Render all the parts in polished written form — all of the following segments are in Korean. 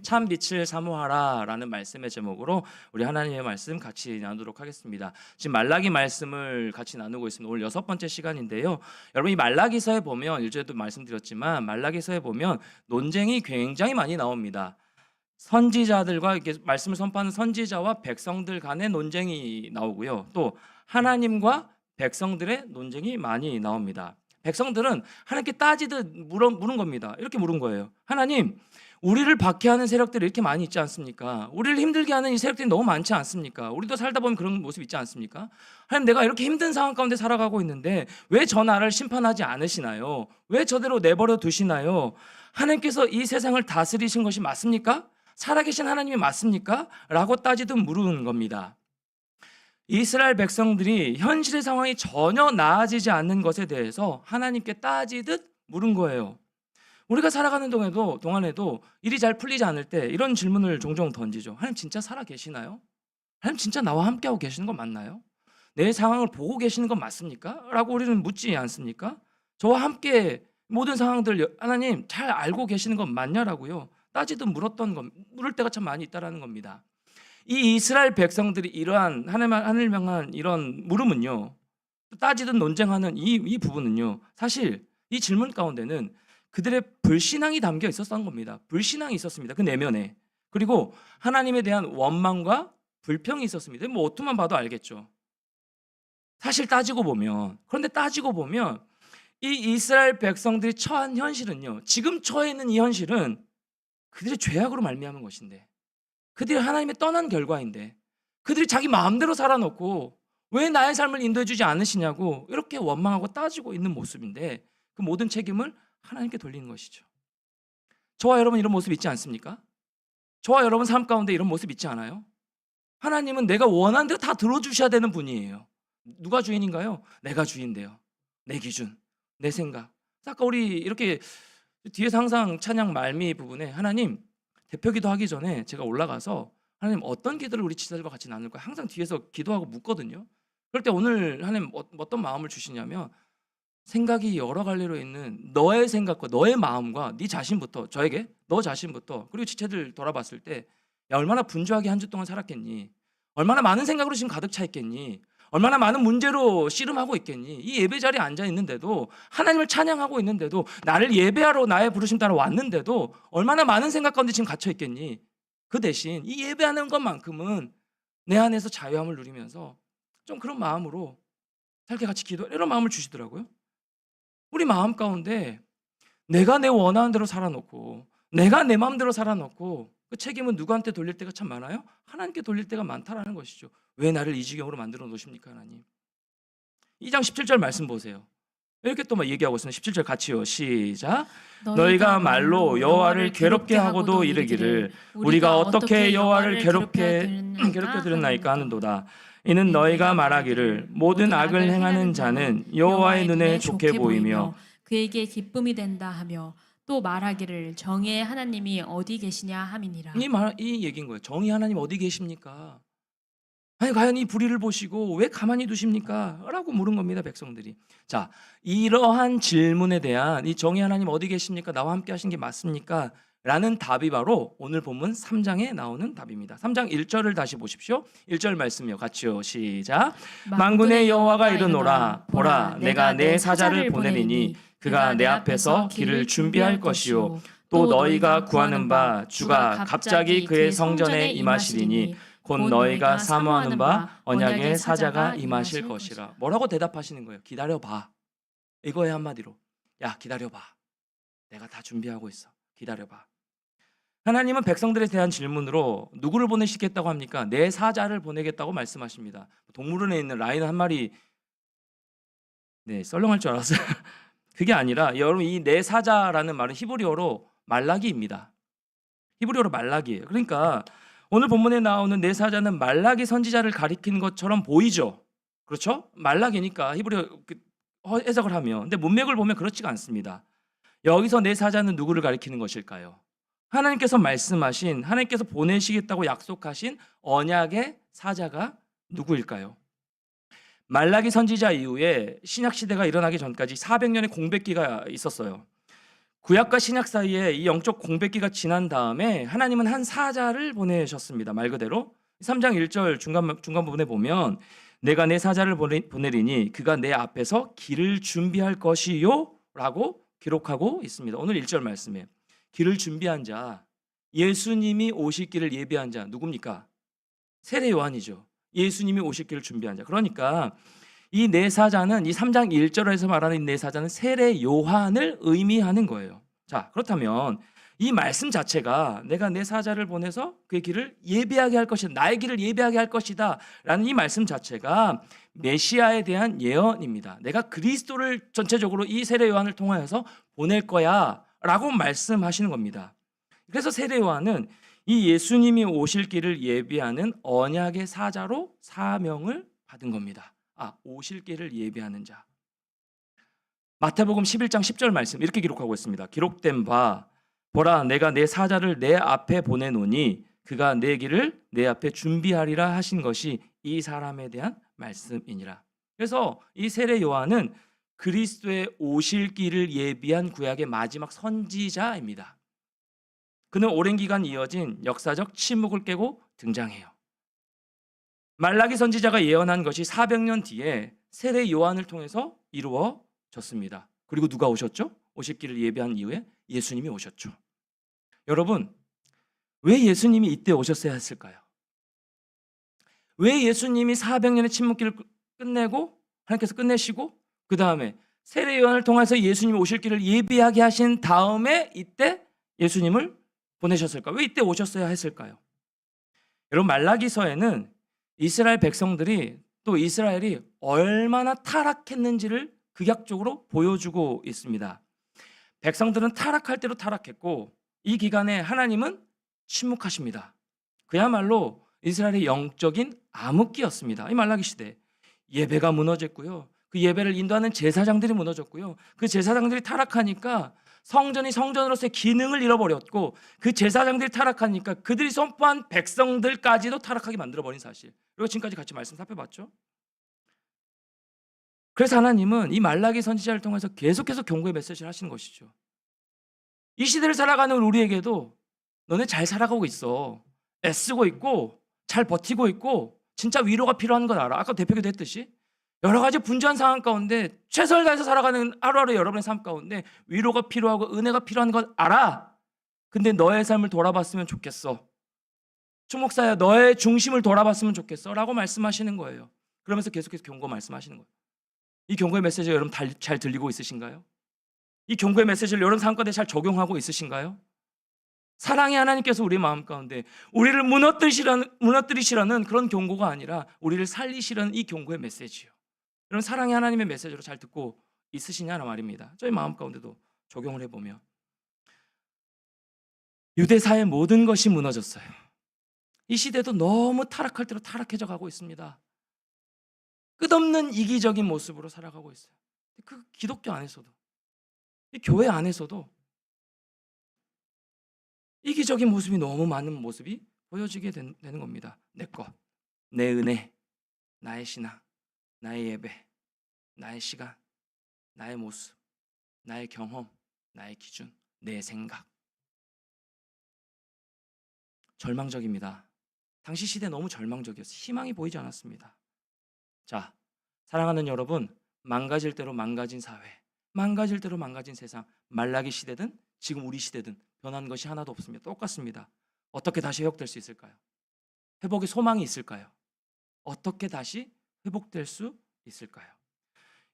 참 빛을 사모하라라는 말씀의 제목으로 우리 하나님의 말씀 같이 나누도록 하겠습니다. 지금 말라기 말씀을 같이 나누고 있습니다. 오늘 6번째 시간인데요. 여러분 이 말라기서에 보면 일주일에도 말씀드렸지만 말라기서에 보면 논쟁이 굉장히 많이 나옵니다. 선지자들과 이렇게 말씀을 선포하는 선지자와 백성들 간의 논쟁이 나오고요. 또 하나님과 백성들의 논쟁이 많이 나옵니다. 백성들은 하나님께 따지듯 물은 겁니다. 이렇게 물은 거예요. 하나님, 우리를 박해하는 세력들이 이렇게 많이 있지 않습니까? 우리를 힘들게 하는 이 세력들이 너무 많지 않습니까? 우리도 살다 보면 그런 모습 있지 않습니까? 하나님, 내가 이렇게 힘든 상황 가운데 살아가고 있는데 왜 저 나라를 심판하지 않으시나요? 왜 저대로 내버려 두시나요? 하나님께서 이 세상을 다스리신 것이 맞습니까? 살아계신 하나님이 맞습니까? 라고 따지듯 물은 겁니다. 이스라엘 백성들이 현실의 상황이 전혀 나아지지 않는 것에 대해서 하나님께 따지듯 물은 거예요. 우리가 살아가는 동안에도 일이 잘 풀리지 않을 때 이런 질문을 종종 던지죠. 하나님 진짜 살아계시나요? 하나님 진짜 나와 함께하고 계시는 건 맞나요? 내 상황을 보고 계시는 건 맞습니까? 라고 우리는 묻지 않습니까? 저와 함께 모든 상황들 하나님 잘 알고 계시는 건 맞냐라고요. 따지듯 물을 때가 참 많이 있다라는 겁니다. 이 이스라엘 백성들이 이러한 하나님을 향한 이런 물음은요, 따지듯 논쟁하는 이 부분은요, 사실 이 질문 가운데는 그들의 불신앙이 담겨 있었던 겁니다. 불신앙이 있었습니다. 그 내면에. 그리고 하나님에 대한 원망과 불평이 있었습니다. 뭐 어투만 봐도 알겠죠. 사실 그런데 따지고 보면 이 이스라엘 백성들이 처한 현실은요, 지금 처해 있는 이 현실은 그들의 죄악으로 말미암은 것인데, 그들이 하나님의 떠난 결과인데, 그들이 자기 마음대로 살아놓고 왜 나의 삶을 인도해 주지 않으시냐고 이렇게 원망하고 따지고 있는 모습인데, 그 모든 책임을 하나님께 돌리는 것이죠. 저와 여러분 이런 모습 있지 않습니까? 저와 여러분 삶 가운데 이런 모습 있지 않아요? 하나님은 내가 원하는 대로 다 들어주셔야 되는 분이에요. 누가 주인인가요? 내가 주인데요. 내 기준, 내 생각. 아까 우리 이렇게 뒤에서 항상 찬양 말미 부분에 하나님 대표기도 하기 전에 제가 올라가서 하나님 어떤 기도를 우리 지자들과 같이 나눌까 항상 뒤에서 기도하고 묻거든요. 그럴 때 오늘 하나님 어떤 마음을 주시냐면 생각이 여러 갈래로 있는 너의 생각과 너의 마음과 네 자신부터, 저에게 너 자신부터, 그리고 지체들 돌아봤을 때 야, 얼마나 분주하게 한 주 동안 살았겠니? 얼마나 많은 생각으로 지금 가득 차 있겠니? 얼마나 많은 문제로 씨름하고 있겠니? 이 예배 자리에 앉아 있는데도, 하나님을 찬양하고 있는데도, 나를 예배하러 나의 부르심 따라 왔는데도 얼마나 많은 생각 가운데 지금 갇혀 있겠니? 그 대신 이 예배하는 것만큼은 내 안에서 자유함을 누리면서 좀 그런 마음으로 살게 같이 이런 마음을 주시더라고요. 우리 마음 가운데 내가 내 원하는 대로 살아놓고, 내가 내 마음대로 살아놓고, 그 책임은 누구한테 돌릴 때가 참 많아요? 하나님께 돌릴 때가 많다라는 것이죠. 왜 나를 이 지경으로 만들어 놓으십니까, 하나님? 2장 17절 말씀 보세요. 이렇게 또 막 얘기하고 있습니다. 17절 같이요. 시작. 너희가 말로 여호와를 괴롭게 하고도 이르기를 우리가 어떻게 여호와를 괴롭게 드렸나이까 하는도다. 이는 너희가 말하기를 모든 악을 행하는 자는 여호와의 눈에 좋게 보이며 그에게 기쁨이 된다 하며 또 말하기를 정의의 하나님이 어디 계시냐 함이니라. 이 얘기인 거예요. 정의 하나님 어디 계십니까? 아니 과연 이 불의를 보시고 왜 가만히 두십니까? 라고 물은 겁니다, 백성들이. 자, 이러한 질문에 대한 이 정의 하나님 어디 계십니까? 나와 함께 하신 게 맞습니까? 라는 답이 바로 오늘 본문 3장에 나오는 답입니다. 3장 1절을 다시 보십시오. 1절 말씀이요. 같이요. 시작. 만군의 여호와가 이르노라 보라 내가 내 사자를 보내리니 그가 내 앞에서 길을 준비할 것이요 또 너희가 구하는 바 주가 갑자기 그의 성전에 임하시리니 곧 너희가 사모하는 바 언약의 사자가 임하실 것이라. 뭐라고 대답하시는 거예요? 기다려봐. 이거에 한마디로 야 기다려봐. 내가 다 준비하고 있어. 기다려봐. 하나님은 백성들에 대한 질문으로 누구를 보내시겠다고 합니까? 내 사자를 보내겠다고 말씀하십니다. 동물원에 있는 라이너 한 마리 썰렁할 줄 알았어요. 그게 아니라 여러분 이 내 사자라는 말은 히브리어로 말라기입니다. 히브리어로 말라기예요. 그러니까 오늘 본문에 나오는 내 사자는 말라기 선지자를 가리키는 것처럼 보이죠. 그렇죠? 말라기니까 히브리어 해석을 하면. 근데 문맥을 보면 그렇지가 않습니다. 여기서 내 사자는 누구를 가리키는 것일까요? 하나님께서 말씀하신, 하나님께서 보내시겠다고 약속하신 언약의 사자가 누구일까요? 말라기 선지자 이후에 신약 시대가 일어나기 전까지 400년의 공백기가 있었어요. 구약과 신약 사이에 이 영적 공백기가 지난 다음에 하나님은 한 사자를 보내셨습니다. 말 그대로 3장 1절 중간 부분에 보면 내가 내 사자를 보내리니 그가 내 앞에서 길을 준비할 것이요 라고 기록하고 있습니다. 오늘 1절 말씀에 길을 준비한 자, 예수님이 오실 길을 예비한 자 누굽니까? 세례 요한이죠. 예수님이 오실 길을 준비한 자. 그러니까 이 네 사자는 이 3장 1절에서 말하는 이 네 사자는 세례 요한을 의미하는 거예요. 자, 그렇다면 이 말씀 자체가 내가 내 사자를 보내서 그의 길을 예비하게 할 것이다. 나의 길을 예비하게 할 것이다. 라는 이 말씀 자체가 메시아에 대한 예언입니다. 내가 그리스도를 전체적으로 이 세례 요한을 통하여서 보낼 거야 라고 말씀하시는 겁니다. 그래서 세례 요한은 이 예수님이 오실 길을 예비하는 언약의 사자로 사명을 받은 겁니다. 오실 길을 예비하는 자. 마태복음 11장 10절 말씀 이렇게 기록하고 있습니다. 기록된 바 보라 내가 내 사자를 내 앞에 보내노니 그가 내 길을 내 앞에 준비하리라 하신 것이 이 사람에 대한 말씀이니라. 그래서 이 세례 요한은 그리스도의 오실 길을 예비한 구약의 마지막 선지자입니다. 그는 오랜 기간 이어진 역사적 침묵을 깨고 등장해요. 말라기 선지자가 예언한 것이 400년 뒤에 세례 요한을 통해서 이루어졌습니다. 그리고 누가 오셨죠? 오실 길을 예비한 이후에 예수님이 오셨죠. 여러분, 왜 예수님이 이때 오셨어야 했을까요? 왜 예수님이 400년의 침묵기를 끝내고 하나님께서 끝내시고 그 다음에 세례 요한을 통해서 예수님이 오실 길을 예비하게 하신 다음에 이때 예수님을 보내셨을까요? 왜 이때 오셨어야 했을까요? 여러분, 말라기서에는 이스라엘 백성들이 또 이스라엘이 얼마나 타락했는지를 극약적으로 보여주고 있습니다. 백성들은 타락할 대로 타락했고 이 기간에 하나님은 침묵하십니다. 그야말로 이스라엘의 영적인 암흑기였습니다. 이 말라기 시대 예배가 무너졌고요. 그 예배를 인도하는 제사장들이 무너졌고요. 그 제사장들이 타락하니까 성전이 성전으로서의 기능을 잃어버렸고 그 제사장들이 타락하니까 그들이 선포한 백성들까지도 타락하게 만들어버린 사실. 그리고 지금까지 같이 말씀 살펴봤죠. 그래서 하나님은 이 말라기 선지자를 통해서 계속해서 경고의 메시지를 하시는 것이죠. 이 시대를 살아가는 우리에게도 너네 잘 살아가고 있어. 애쓰고 있고 잘 버티고 있고 진짜 위로가 필요한 건 알아. 아까 대표기도 했듯이 여러 가지 분주한 상황 가운데 최선을 다해서 살아가는 하루하루 여러분의 삶 가운데 위로가 필요하고 은혜가 필요한 건 알아. 근데 너의 삶을 돌아봤으면 좋겠어. 주목사야 너의 중심을 돌아봤으면 좋겠어 라고 말씀하시는 거예요. 그러면서 계속해서 경고 말씀하시는 거예요. 이 경고의 메시지가 여러분 잘 들리고 있으신가요? 이 경고의 메시지를 여러분 삶 가운데 잘 적용하고 있으신가요? 사랑의 하나님께서 우리 마음 가운데 우리를 무너뜨리시라는 그런 경고가 아니라 우리를 살리시라는 이 경고의 메시지요. 여러분 사랑의 하나님의 메시지로 잘 듣고 있으시냐는 말입니다. 저희 마음 가운데도 적용을 해보면 유대사의 모든 것이 무너졌어요. 이 시대도 너무 타락할 대로 타락해져 가고 있습니다. 끝없는 이기적인 모습으로 살아가고 있어요. 그 기독교 안에서도 이 교회 안에서도 이기적인 모습이 너무 많은 모습이 보여지게 되는 겁니다. 내 것, 내 은혜, 나의 신앙, 나의 예배, 나의 시간, 나의 모습, 나의 경험, 나의 기준, 내 생각. 절망적입니다. 당시 시대 너무 절망적이었어요. 희망이 보이지 않았습니다. 자, 사랑하는 여러분, 망가질 대로 망가진 사회, 망가질 대로 망가진 세상, 말라기 시대든 지금 우리 시대든 변한 것이 하나도 없습니다. 똑같습니다. 어떻게 다시 회복될 수 있을까요? 회복의 소망이 있을까요? 어떻게 다시 회복될 수 있을까요?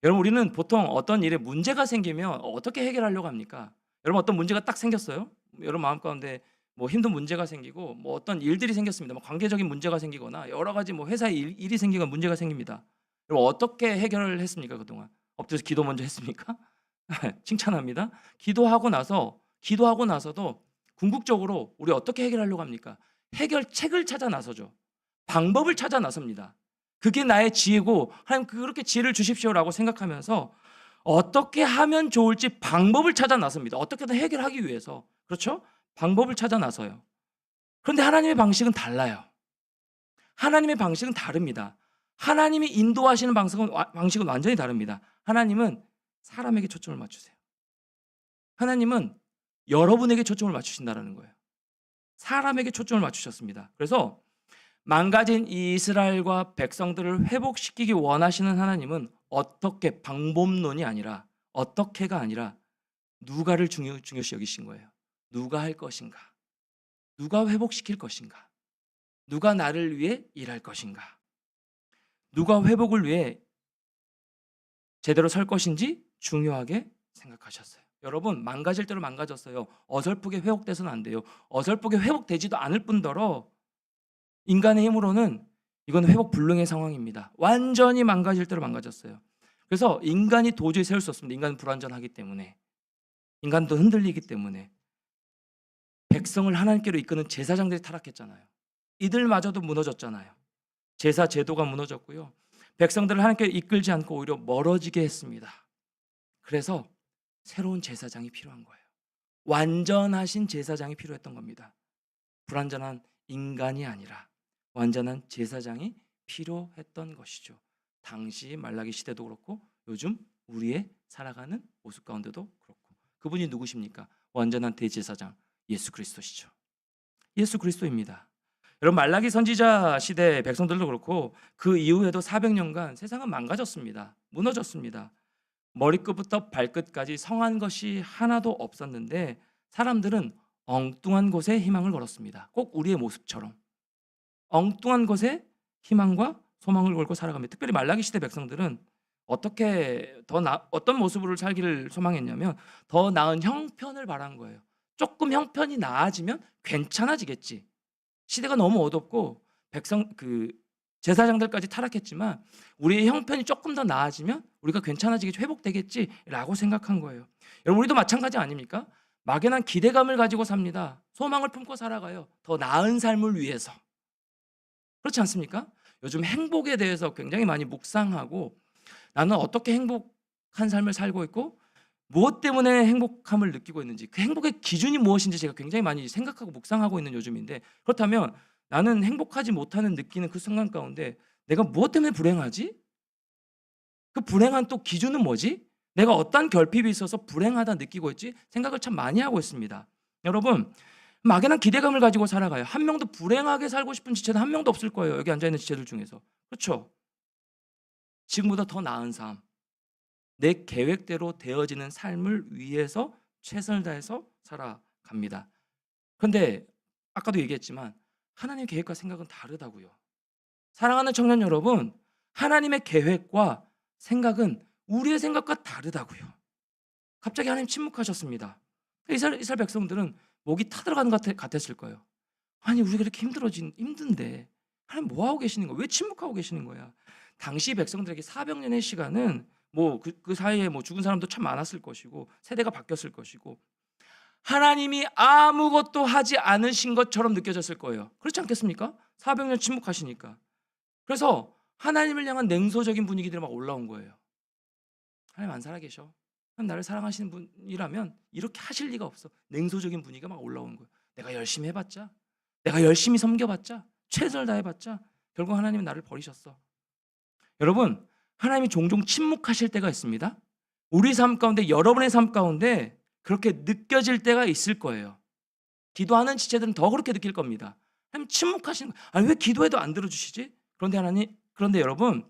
여러분 우리는 보통 어떤 일에 문제가 생기면 어떻게 해결하려고 합니까? 여러분 어떤 문제가 딱 생겼어요? 여러분 마음 가운데 뭐 힘든 문제가 생기고 뭐 어떤 일들이 생겼습니다. 뭐 관계적인 문제가 생기거나 여러 가지 뭐 회사에 일이 생기거나 문제가 생깁니다. 여러분 어떻게 해결을 했습니까 그동안? 엎드려서 기도 먼저 했습니까? 칭찬합니다. 기도하고 나서도 궁극적으로 우리 어떻게 해결하려고 합니까? 해결책을 찾아 나서죠. 방법을 찾아 나섭니다. 그게 나의 지혜고 하나님 그렇게 지혜를 주십시오라고 생각하면서 어떻게 하면 좋을지 방법을 찾아 나섭니다. 어떻게든 해결하기 위해서. 그렇죠? 방법을 찾아 나서요. 그런데 하나님의 방식은 달라요. 하나님의 방식은 다릅니다. 하나님이 인도하시는 방식은 완전히 다릅니다. 하나님은 사람에게 초점을 맞추세요. 하나님은 여러분에게 초점을 맞추신다라는 거예요. 사람에게 초점을 맞추셨습니다. 그래서 망가진 이스라엘과 백성들을 회복시키기 원하시는 하나님은 어떻게, 방법론이 아니라 어떻게가 아니라 누가를 중요시 여기신 거예요. 누가 할 것인가? 누가 회복시킬 것인가? 누가 나를 위해 일할 것인가? 누가 회복을 위해 제대로 설 것인지 중요하게 생각하셨어요. 여러분, 망가질 대로 망가졌어요. 어설프게 회복돼서는 안 돼요. 어설프게 회복되지도 않을 뿐더러 인간의 힘으로는 이건 회복 불능의 상황입니다. 완전히 망가질 대로 망가졌어요. 그래서 인간이 도저히 세울 수 없습니다. 인간은 불완전하기 때문에, 인간도 흔들리기 때문에. 백성을 하나님께로 이끄는 제사장들이 타락했잖아요. 이들마저도 무너졌잖아요. 제사 제도가 무너졌고요. 백성들을 하나님께로 이끌지 않고 오히려 멀어지게 했습니다. 그래서 새로운 제사장이 필요한 거예요. 완전하신 제사장이 필요했던 겁니다. 불완전한 인간이 아니라 완전한 제사장이 필요했던 것이죠. 당시 말라기 시대도 그렇고 요즘 우리의 살아가는 모습 가운데도 그렇고. 그분이 누구십니까? 완전한 대제사장 예수 그리스도시죠. 예수 그리스도입니다. 여러분, 말라기 선지자 시대 백성들도 그렇고 그 이후에도 400년간 세상은 망가졌습니다. 무너졌습니다. 머리끝부터 발끝까지 성한 것이 하나도 없었는데 사람들은 엉뚱한 곳에 희망을 걸었습니다. 꼭 우리의 모습처럼 엉뚱한 곳에 희망과 소망을 걸고 살아갑니다. 특별히 말라기 시대 백성들은 어떻게 어떤 모습으로 살기를 소망했냐면 더 나은 형편을 바란 거예요. 조금 형편이 나아지면 괜찮아지겠지. 시대가 너무 어둡고 제사장들까지 타락했지만 우리의 형편이 조금 더 나아지면 우리가 괜찮아지겠지, 회복되겠지라고 생각한 거예요. 여러분, 우리도 마찬가지 아닙니까? 막연한 기대감을 가지고 삽니다. 소망을 품고 살아가요. 더 나은 삶을 위해서. 그렇지 않습니까? 요즘 행복에 대해서 굉장히 많이 묵상하고 나는 어떻게 행복한 삶을 살고 있고 무엇 때문에 행복함을 느끼고 있는지, 그 행복의 기준이 무엇인지 제가 굉장히 많이 생각하고 묵상하고 있는 요즘인데, 그렇다면 나는 행복하지 못하는 느끼는 그 순간 가운데 내가 무엇 때문에 불행하지? 그 불행한 또 기준은 뭐지? 내가 어떤 결핍이 있어서 불행하다 느끼고 있지? 생각을 참 많이 하고 있습니다. 여러분, 막연한 기대감을 가지고 살아가요. 한 명도 불행하게 살고 싶은 지체는 한 명도 없을 거예요. 여기 앉아있는 지체들 중에서. 그렇죠? 지금보다 더 나은 삶, 내 계획대로 되어지는 삶을 위해서 최선을 다해서 살아갑니다. 그런데 아까도 얘기했지만 하나님의 계획과 생각은 다르다고요. 사랑하는 청년 여러분, 하나님의 계획과 생각은 우리의 생각과 다르다고요. 갑자기 하나님 침묵하셨습니다. 이스라엘 백성들은 목이 타들어가는 것 같았을 거예요. 아니, 우리가 이렇게 힘든데 하나님 뭐 하고 계시는 거야? 왜 침묵하고 계시는 거야? 당시 백성들에게 400년의 시간은 그 사이에 죽은 사람도 참 많았을 것이고 세대가 바뀌었을 것이고 하나님이 아무것도 하지 않으신 것처럼 느껴졌을 거예요. 그렇지 않겠습니까? 400년 침묵하시니까. 그래서 하나님을 향한 냉소적인 분위기들이 막 올라온 거예요. 하나님 안 살아계셔. 하나님 나를 사랑하시는 분이라면 이렇게 하실 리가 없어. 냉소적인 분위기가 막 올라오는 거예요. 내가 열심히 해봤자, 내가 열심히 섬겨봤자, 최선을 다해봤자 결국 하나님은 나를 버리셨어. 여러분, 하나님이 종종 침묵하실 때가 있습니다. 우리 삶 가운데, 여러분의 삶 가운데 그렇게 느껴질 때가 있을 거예요. 기도하는 지체들은 더 그렇게 느낄 겁니다. 하나님 침묵하시는 거예요. 아니, 왜 기도해도 안 들어주시지? 그런데 여러분,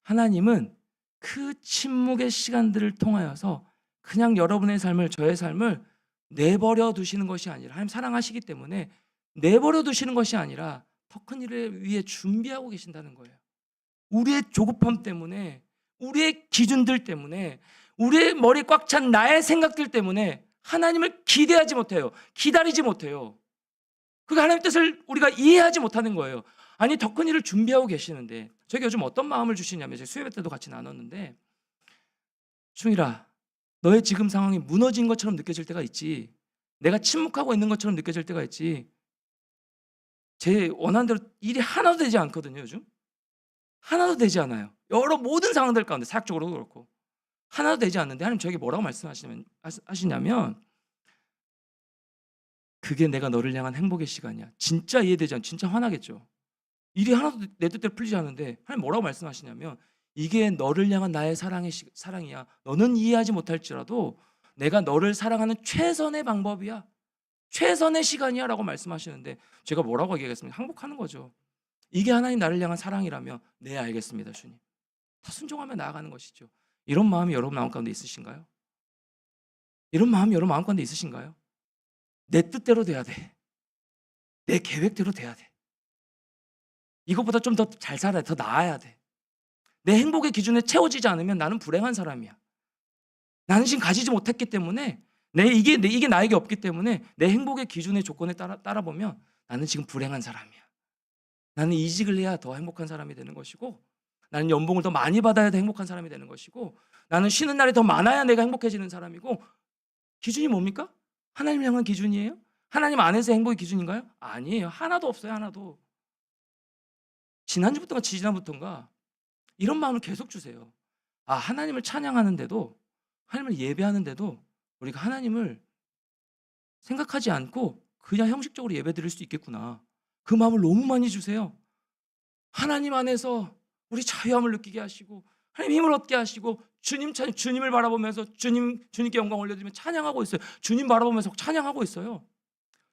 하나님은 그 침묵의 시간들을 통하여서 그냥 여러분의 삶을, 저의 삶을 내버려 두시는 것이 아니라, 하나님 사랑하시기 때문에 내버려 두시는 것이 아니라 더 큰 일을 위해 준비하고 계신다는 거예요. 우리의 조급함 때문에, 우리의 기준들 때문에, 우리의 머리 꽉 찬 나의 생각들 때문에 하나님을 기대하지 못해요. 기다리지 못해요. 그 하나님의 뜻을 우리가 이해하지 못하는 거예요. 아니, 더 큰 일을 준비하고 계시는데, 저에게 요즘 어떤 마음을 주시냐면, 제가 수요예배 때도 같이 나눴는데, 충일아, 너의 지금 상황이 무너진 것처럼 느껴질 때가 있지, 내가 침묵하고 있는 것처럼 느껴질 때가 있지, 제 원하는 대로 일이 하나도 되지 않거든요. 요즘 하나도 되지 않아요. 여러 모든 상황들 가운데, 사역적으로도 그렇고 하나도 되지 않는데 하나님 저에게 뭐라고 말씀하시냐면 그게 내가 너를 향한 행복의 시간이야. 진짜 이해되지 않죠. 진짜 화나겠죠. 일이 하나도 내 뜻대로 풀리지 않는데 하나님 뭐라고 말씀하시냐면 이게 너를 향한 나의 사랑이야. 너는 이해하지 못할지라도 내가 너를 사랑하는 최선의 방법이야. 최선의 시간이야 라고 말씀하시는데 제가 뭐라고 얘기하겠습니까? 항복하는 거죠. 이게 하나님 나를 향한 사랑이라면 네 알겠습니다 주님. 다 순종하며 나아가는 것이죠. 이런 마음이 여러분 마음 가운데 있으신가요? 이런 마음이 여러분 마음 가운데 있으신가요? 내 뜻대로 돼야 돼. 내 계획대로 돼야 돼. 이것보다 좀 더 잘 살아야 돼. 더 나아야 돼. 내 행복의 기준에 채워지지 않으면 나는 불행한 사람이야. 나는 지금 가지지 못했기 때문에 이게 나에게 없기 때문에 내 행복의 기준의 조건에 따라 보면 나는 지금 불행한 사람이야. 나는 이직을 해야 더 행복한 사람이 되는 것이고 나는 연봉을 더 많이 받아야 더 행복한 사람이 되는 것이고 나는 쉬는 날이 더 많아야 내가 행복해지는 사람이고 기준이 뭡니까? 하나님을 향한 기준이에요? 하나님 안에서 행복의 기준인가요? 아니에요. 하나도 없어요. 하나도. 지난주부터인가 지지난부터인가 이런 마음을 계속 주세요. 아, 하나님을 찬양하는데도 하나님을 예배하는데도 우리가 하나님을 생각하지 않고 그냥 형식적으로 예배드릴 수 있겠구나. 그 마음을 너무 많이 주세요. 하나님 안에서 우리 자유함을 느끼게 하시고 하나님 힘을 얻게 하시고 주님을 바라보면서 주님께 영광 올려드리면 찬양하고 있어요. 주님 바라보면서 찬양하고 있어요.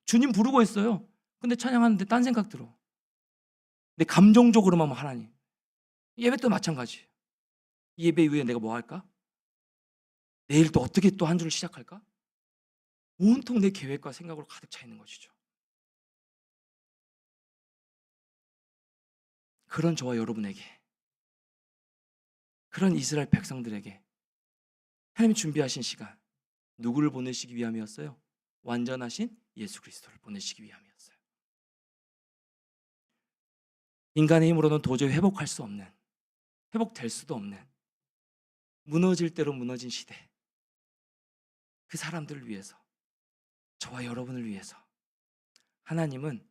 주님 부르고 있어요. 근데 찬양하는데 딴 생각 들어. 내 감정적으로만 하나님. 예배 도 마찬가지. 예배 이후에 내가 뭐 할까? 내일 또 어떻게 또 한 주를 시작할까? 온통 내 계획과 생각으로 가득 차 있는 것이죠. 그런 저와 여러분에게, 그런 이스라엘 백성들에게 하나님이 준비하신 시간, 누구를 보내시기 위함이었어요? 완전하신 예수 그리스도를 보내시기 위함이었어요. 인간의 힘으로는 도저히 회복할 수 없는, 회복될 수도 없는, 무너질 대로 무너진 시대, 그 사람들을 위해서, 저와 여러분을 위해서 하나님은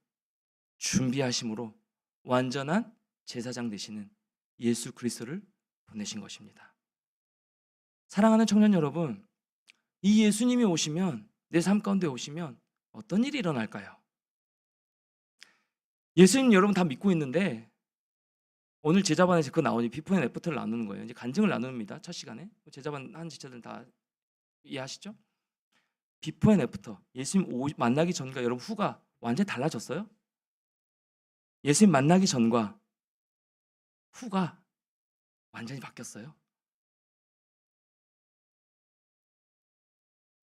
준비하심으로 완전한 제사장 되시는 예수 그리스도를 보내신 것입니다. 사랑하는 청년 여러분, 이 예수님이 오시면, 내 삶 가운데 오시면 어떤 일이 일어날까요? 예수님 여러분 다 믿고 있는데 오늘 제자반에서 그거 나오니 비포 앤 애프터를 나누는 거예요. 이제 간증을 나눕니다. 첫 시간에. 제자반 한 지체들은 다 이해하시죠? 비포 앤 애프터. 예수님 만나기 전과 여러분 후가 완전히 달라졌어요? 예수님 만나기 전과 후가 완전히 바뀌었어요.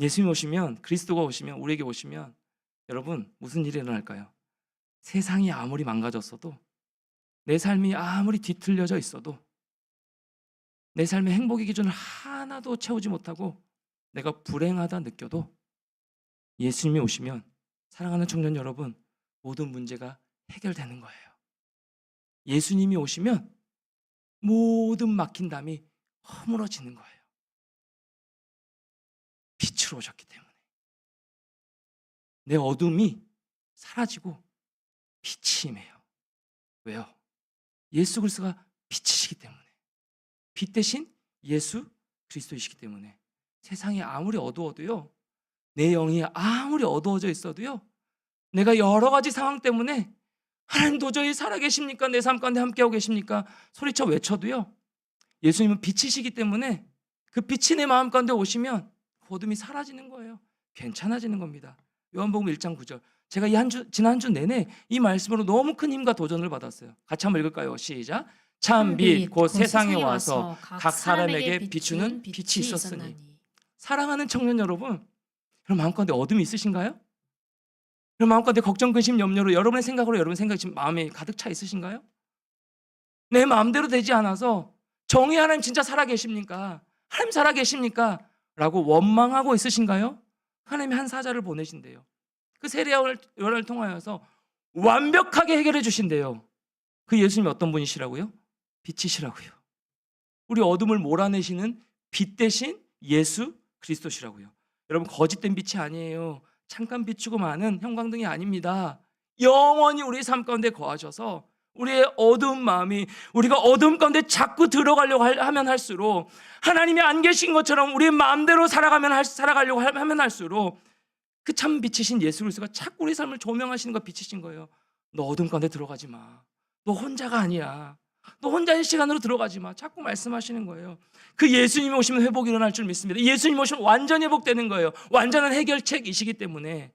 예수님 오시면, 그리스도가 오시면, 우리에게 오시면 여러분 무슨 일이 일어날까요? 세상이 아무리 망가졌어도, 내 삶이 아무리 뒤틀려져 있어도, 내 삶의 행복의 기준을 하나도 채우지 못하고 내가 불행하다 느껴도 예수님이 오시면 사랑하는 청년 여러분 모든 문제가 해결되는 거예요. 예수님이 오시면 모든 막힌 담이 허물어지는 거예요. 빛으로 오셨기 때문에 내 어둠이 사라지고 빛이 임해요. 왜요? 예수 그리스도가 빛이시기 때문에, 빛 대신 예수 그리스도이시기 때문에 세상이 아무리 어두워도요, 내 영이 아무리 어두워져 있어도요, 내가 여러 가지 상황 때문에 하나님 도저히 살아계십니까? 내 삶 가운데 함께하고 계십니까? 소리쳐 외쳐도요, 예수님은 빛이시기 때문에 그 빛이 내 마음 가운데 오시면 그 어둠이 사라지는 거예요. 괜찮아지는 겁니다. 요한복음 1장 9절. 제가 지난 한 주 내내 이 말씀으로 너무 큰 힘과 도전을 받았어요. 같이 한번 읽을까요? 시작. 참 빛 곧 세상에 와서 각 사람에게 비추는 빛이 있었으니. 사랑하는 청년 여러분, 여러분 마음 가운데 어둠이 있으신가요? 여러분 마음 가운데 걱정, 근심, 염려로 여러분의 생각으로 여러분 생각이 지금 마음에 가득 차 있으신가요? 내 마음대로 되지 않아서 정의 하나님 진짜 살아계십니까? 하나님 살아계십니까? 라고 원망하고 있으신가요? 하나님이 한 사자를 보내신대요. 그 세례요한을 통하여서 완벽하게 해결해 주신대요. 그 예수님이 어떤 분이시라고요? 빛이시라고요. 우리 어둠을 몰아내시는 빛 대신 예수 그리스도시라고요. 여러분 거짓된 빛이 아니에요. 잠깐 비추고 마는 형광등이 아닙니다. 영원히 우리 삶 가운데 거하셔서 우리의 어두운 마음이, 우리가 어두움 가운데 자꾸 들어가려고 하면 할수록, 하나님이 안 계신 것처럼 우리의 마음대로 살아가려고 하면 할수록 그 참 빛이신 예수 그리스도가 자꾸 우리 삶을 조명하시는 거, 빛이신 거예요. 너 어둠 가운데 들어가지 마. 너 혼자가 아니야. 너 혼자의 시간으로 들어가지 마. 자꾸 말씀하시는 거예요. 그 예수님이 오시면 회복이 일어날 줄 믿습니다. 예수님이 오시면 완전히 회복되는 거예요. 완전한 해결책이시기 때문에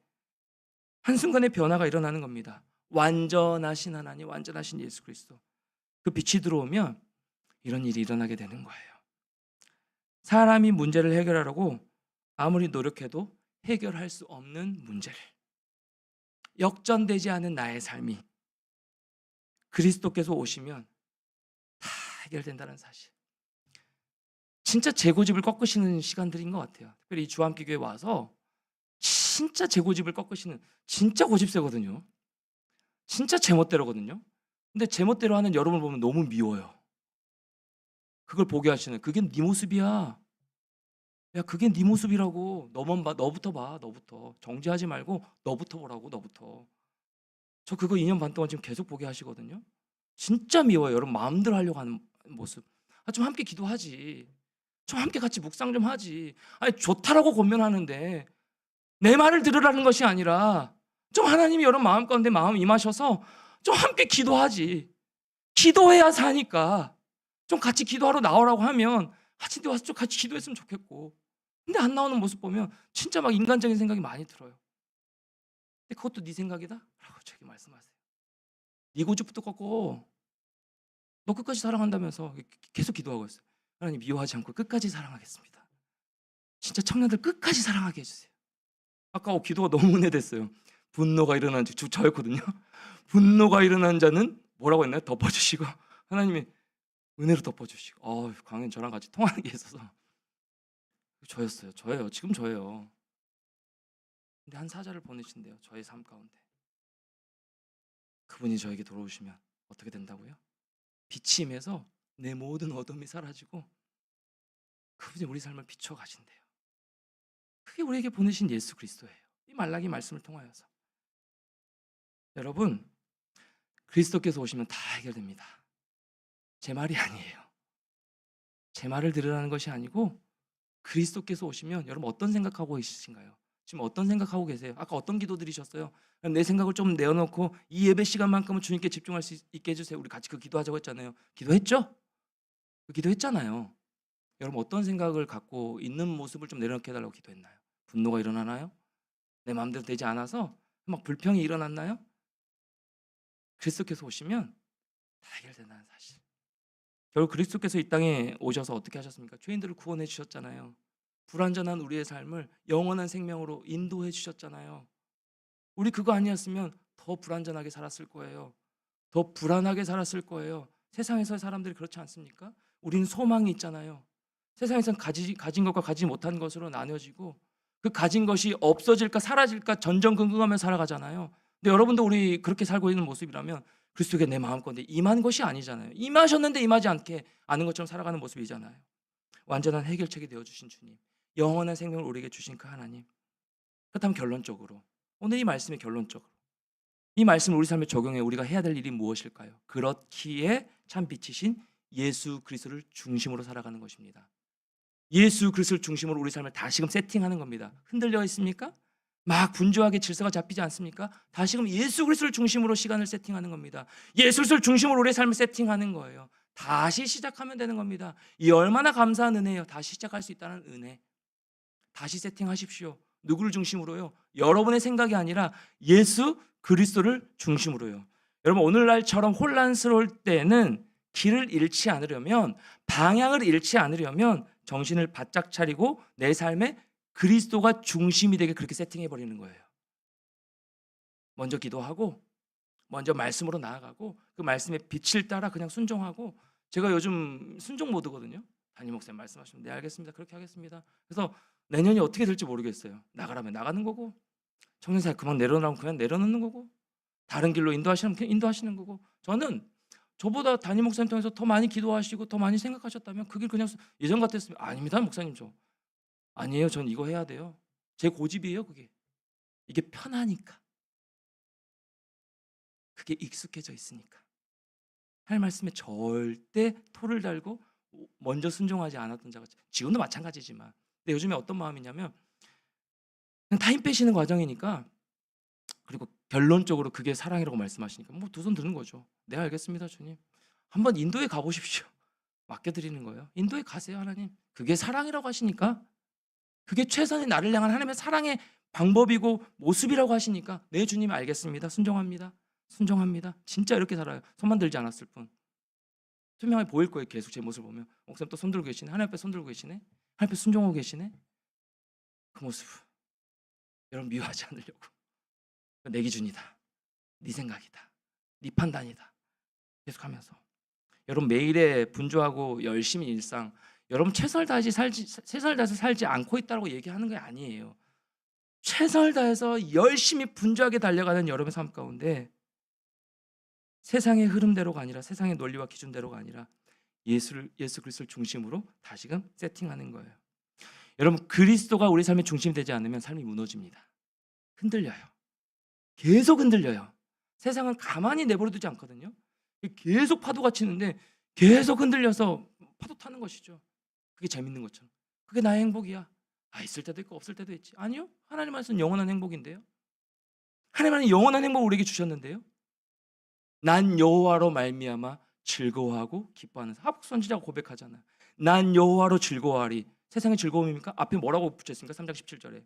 한순간에 변화가 일어나는 겁니다. 완전하신 하나님, 완전하신 예수 그리스도. 그 빛이 들어오면 이런 일이 일어나게 되는 거예요. 사람이 문제를 해결하려고 아무리 노력해도 해결할 수 없는 문제를, 역전되지 않은 나의 삶이 그리스도께서 오시면 다 해결된다는 사실. 진짜 재고집을 꺾으시는 시간들인 것 같아요. 특별히 이 주한기교에 와서 진짜 재고집을 꺾으시는, 진짜 고집세거든요. 진짜 제멋대로거든요. 근데 제멋대로 하는 여러분을 보면 너무 미워요. 그걸 보게 하시는, 그게 네 모습이야. 야, 그게 네 모습이라고. 너만 봐, 너부터 봐, 너부터. 정지하지 말고 너부터 보라고, 너부터. 저 그거 2년 반 동안 지금 계속 보게 하시거든요. 진짜 미워요. 여러분 마음대로 하려고 하는 모습. 아, 좀 함께 기도하지. 좀 함께 같이 묵상 좀 하지. 아니, 좋다라고 권면하는데 내 말을 들으라는 것이 아니라 좀 하나님이 여러분 마음 가운데 마음 임하셔서 좀 함께 기도하지. 기도해야 사니까 좀 같이 기도하러 나오라고 하면 같이 와서 좀 같이 기도했으면 좋겠고. 근데 안 나오는 모습 보면 진짜 막 인간적인 생각이 많이 들어요. 근데 그것도 네 생각이다? 라고 저에게 말씀하세요. 네 고집부터 꺾고 너 끝까지 사랑한다면서 계속 기도하고 있어요. 하나님, 미워하지 않고 끝까지 사랑하겠습니다. 진짜 청년들 끝까지 사랑하게 해주세요. 아까 기도가 너무 은혜됐어요. 분노가 일어난 저였거든요. 분노가 일어난 자는 뭐라고 했나요? 덮어주시고, 하나님이 은혜로 덮어주시고. 광현 저랑 같이 통하는 게 있어서 저였어요. 저예요. 지금 저예요. 근데 한 사자를 보내신대요. 저의 삶 가운데. 그분이 저에게 돌아오시면 어떻게 된다고요? 빛이 임해서 내 모든 어둠이 사라지고 그분이 우리 삶을 비춰 가신대요. 그게 우리에게 보내신 예수 그리스도예요. 이 말라기 말씀을 통하여서. 여러분, 그리스도께서 오시면 다 해결됩니다. 제 말이 아니에요. 제 말을 들으라는 것이 아니고 그리스도께서 오시면 여러분 어떤 생각하고 계신가요? 지금 어떤 생각하고 계세요? 아까 어떤 기도 드리셨어요? 내 생각을 좀 내어놓고 이 예배 시간만큼은 주님께 집중할 수 있게 해주세요. 우리 같이 그 기도하자고 했잖아요. 기도했죠? 그 기도했잖아요. 여러분 어떤 생각을 갖고 있는 모습을 좀 내려놓게 해달라고 기도했나요? 분노가 일어나나요? 내 마음대로 되지 않아서 막 불평이 일어났나요? 그리스도께서 오시면 다 해결된다는 사실. 결국 그리스도께서 이 땅에 오셔서 어떻게 하셨습니까? 죄인들을 구원해 주셨잖아요. 불완전한 우리의 삶을 영원한 생명으로 인도해 주셨잖아요. 우리 그거 아니었으면 더 불완전하게 살았을 거예요. 더 불안하게 살았을 거예요. 세상에서의 사람들이 그렇지 않습니까? 우리는 소망이 있잖아요. 세상에선 가진 것과 가지지 못한 것으로 나뉘어지고 그 가진 것이 없어질까 사라질까 전전긍긍하며 살아가잖아요. 근데 여러분도 우리 그렇게 살고 있는 모습이라면 그리스도께 내 마음 가운데 임한 것이 아니잖아요. 임하셨는데 임하지 않게 아는 것처럼 살아가는 모습이잖아요. 완전한 해결책이 되어주신 주님, 영원한 생명을 우리에게 주신 그 하나님. 그렇다면 결론적으로 오늘 이 말씀의 결론적으로 이 말씀을 우리 삶에 적용해 우리가 해야 될 일이 무엇일까요? 그렇기에 참 빛이신 예수 그리스도를 중심으로 살아가는 것입니다. 예수 그리스도를 중심으로 우리 삶을 다시금 세팅하는 겁니다. 흔들려 있습니까? 막 분주하게 질서가 잡히지 않습니까? 다시금 예수 그리스도를 중심으로 시간을 세팅하는 겁니다. 예수 그리스도를 중심으로 우리의 삶을 세팅하는 거예요. 다시 시작하면 되는 겁니다. 이 얼마나 감사한 은혜예요. 다시 시작할 수 있다는 은혜. 다시 세팅하십시오. 누구를 중심으로요? 여러분의 생각이 아니라 예수 그리스도를 중심으로요. 여러분 오늘날처럼 혼란스러울 때는 길을 잃지 않으려면, 방향을 잃지 않으려면 정신을 바짝 차리고 내 삶에 그리스도가 중심이 되게 그렇게 세팅해 버리는 거예요. 먼저 기도하고 먼저 말씀으로 나아가고 그 말씀의 빛을 따라 그냥 순종하고. 제가 요즘 순종 모드거든요. 담임 목사님 말씀하시면 네 알겠습니다. 그렇게 하겠습니다. 그래서 내년이 어떻게 될지 모르겠어요. 나가라면 나가는 거고 청년사역 그만 내려놓으면 그냥 내려놓는 거고 다른 길로 인도하시면 그냥 인도하시는 거고. 저는 저보다 담임 목사님 통해서 더 많이 기도하시고 더 많이 생각하셨다면 그 길 그냥 예전 같았으면 아닙니다 목사님 저 아니에요. 전 이거 해야 돼요. 제 고집이에요 그게. 이게 편하니까. 그게 익숙해져 있으니까. 할 말씀에 절대 토를 달고 먼저 순종하지 않았던 자가 지금도 마찬가지지만 근데 요즘에 어떤 마음이냐면 그냥 타임 빼시는 과정이니까 그리고 결론적으로 그게 사랑이라고 말씀하시니까 뭐 두 손 드는 거죠. 네 알겠습니다 주님. 한번 인도에 가보십시오. 맡겨드리는 거예요. 인도에 가세요, 하나님. 그게 사랑이라고 하시니까, 그게 최선의 나를 향한 하나님의 사랑의 방법이고 모습이라고 하시니까, 네 주님 알겠습니다. 순종합니다. 순종합니다. 진짜 이렇게 살아요. 손만 들지 않았을 뿐. 투명하게 보일 거예요. 계속 제 모습을 보면. 목사님 또 손 들고 계시네. 하나님 앞에 손 들고 계시네. 하나님 앞에 순종하고 계시네. 그 모습 여러분 미워하지 않으려고. 내 기준이다. 네 생각이다. 네 판단이다. 계속하면서 여러분 매일의 분주하고 열심히 일상, 여러분 최선을 다해서 살지 않고 있다고 얘기하는 게 아니에요. 최선을 다해서 열심히 분주하게 달려가는 여러분의 삶 가운데 세상의 흐름대로가 아니라, 세상의 논리와 기준대로가 아니라 예수 그리스도를 중심으로 다시금 세팅하는 거예요. 여러분 그리스도가 우리 삶의 중심이 되지 않으면 삶이 무너집니다. 흔들려요. 계속 흔들려요. 세상은 가만히 내버려 두지 않거든요. 계속 파도가 치는데 계속 흔들려서 파도 타는 것이죠. 그게 재밌는 것처럼. 그게 나의 행복이야. 있을 때도 있고 없을 때도 있지. 아니요. 하나님 말씀은 영원한 행복인데요. 하나님은 영원한 행복을 우리에게 주셨는데요. 난 여호와로 말미암아 즐거워하고 기뻐하는, 하박국 선지자가 고백하잖아요. 난 여호와로 즐거워하리. 세상의 즐거움입니까? 앞에 뭐라고 붙였습니까? 3장 17절에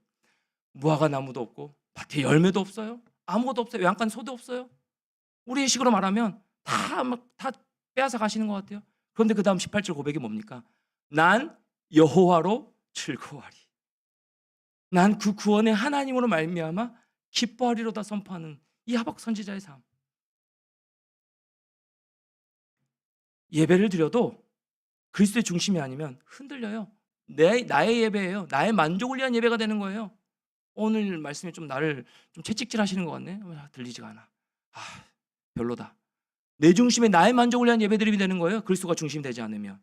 무화과 나무도 없고 밭에 열매도 없어요. 아무것도 없어요. 외양간 소도 없어요. 우리의 식으로 말하면 다 빼앗아 가시는 것 같아요. 그런데 그 다음 18절 고백이 뭡니까? 난 여호와로 즐거워하리. 난 그 구원의 하나님으로 말미암아 기뻐하리로다 선포하는 이 하박국 선지자의 삶. 예배를 드려도 그리스도의 중심이 아니면 흔들려요. 나의 예배예요. 나의 만족을 위한 예배가 되는 거예요. 오늘 말씀이 좀 나를 좀 채찍질 하시는 것 같네. 들리지가 않아. 별로다. 내 중심에 나의 만족을 위한 예배드림이 되는 거예요. 그리스도가 중심이 되지 않으면.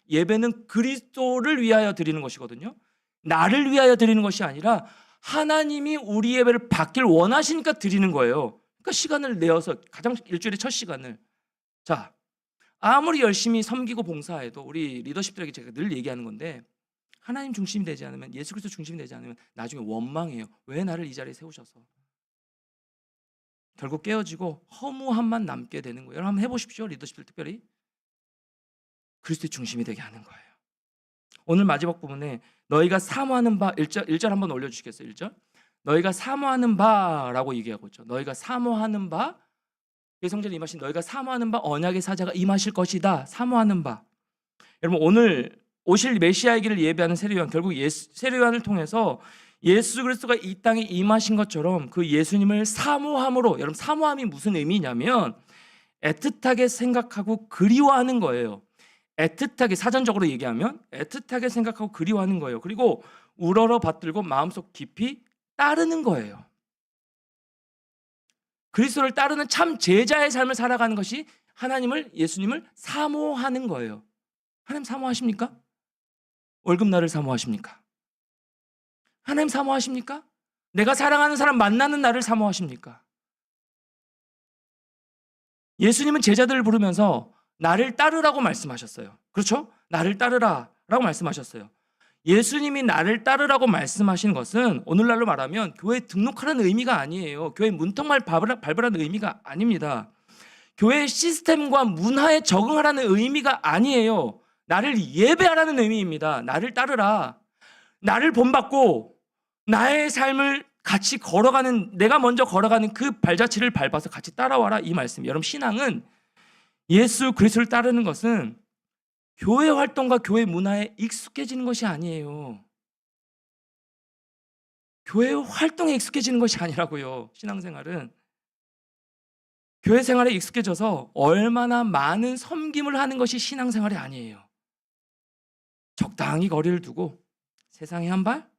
예배는 그리스도를 위하여 드리는 것이거든요. 나를 위하여 드리는 것이 아니라 하나님이 우리 예배를 받길 원하시니까 드리는 거예요. 그러니까 시간을 내어서, 가장 일주일의 첫 시간을, 자, 아무리 열심히 섬기고 봉사해도, 우리 리더십들에게 제가 늘 얘기하는 건데, 하나님 중심이 되지 않으면, 예수 그리스도 중심이 되지 않으면 나중에 원망해요. 왜 나를 이 자리에 세우셔서. 결국 깨어지고 허무함만 남게 되는 거예요. 여러분 한번 해보십시오. 리더십들 특별히 그리스도의 중심이 되게 하는 거예요. 오늘 마지막 부분에 너희가 사모하는 바, 1절 한번 올려주시겠어요? 1절 너희가 사모하는 바라고 얘기하고 있죠. 너희가 사모하는 바, 성전에 임하신 너희가 사모하는 바 언약의 사자가 임하실 것이다. 사모하는 바. 여러분 오늘 오실 메시아이기를 예배하는 세례요한, 결국 세례요한을 통해서 예수 그리스도가 이 땅에 임하신 것처럼 그 예수님을 사모함으로, 여러분 사모함이 무슨 의미냐면 애틋하게 생각하고 그리워하는 거예요. 애틋하게, 사전적으로 얘기하면 애틋하게 생각하고 그리워하는 거예요. 그리고 우러러 받들고 마음속 깊이 따르는 거예요. 그리스도를 따르는 참 제자의 삶을 살아가는 것이 하나님을, 예수님을 사모하는 거예요. 하나님 사모하십니까? 월급날을 사모하십니까? 하나님 사모하십니까? 내가 사랑하는 사람 만나는 날을 사모하십니까? 예수님은 제자들을 부르면서 나를 따르라고 말씀하셨어요. 그렇죠? 나를 따르라라고 말씀하셨어요. 예수님이 나를 따르라고 말씀하신 것은 오늘날로 말하면 교회에 등록하라는 의미가 아니에요. 교회 문턱만 밟으라는 의미가 아닙니다. 교회의 시스템과 문화에 적응하라는 의미가 아니에요. 나를 예배하라는 의미입니다. 나를 따르라. 나를 본받고 나의 삶을 같이 걸어가는, 내가 먼저 걸어가는 그 발자취를 밟아서 같이 따라와라, 이 말씀. 여러분 신앙은, 예수 그리스도를 따르는 것은 교회 활동과 교회 문화에 익숙해지는 것이 아니에요. 교회 활동에 익숙해지는 것이 아니라고요. 신앙생활은 교회 생활에 익숙해져서 얼마나 많은 섬김을 하는 것이 신앙생활이 아니에요. 적당히 거리를 두고 세상에 한 발,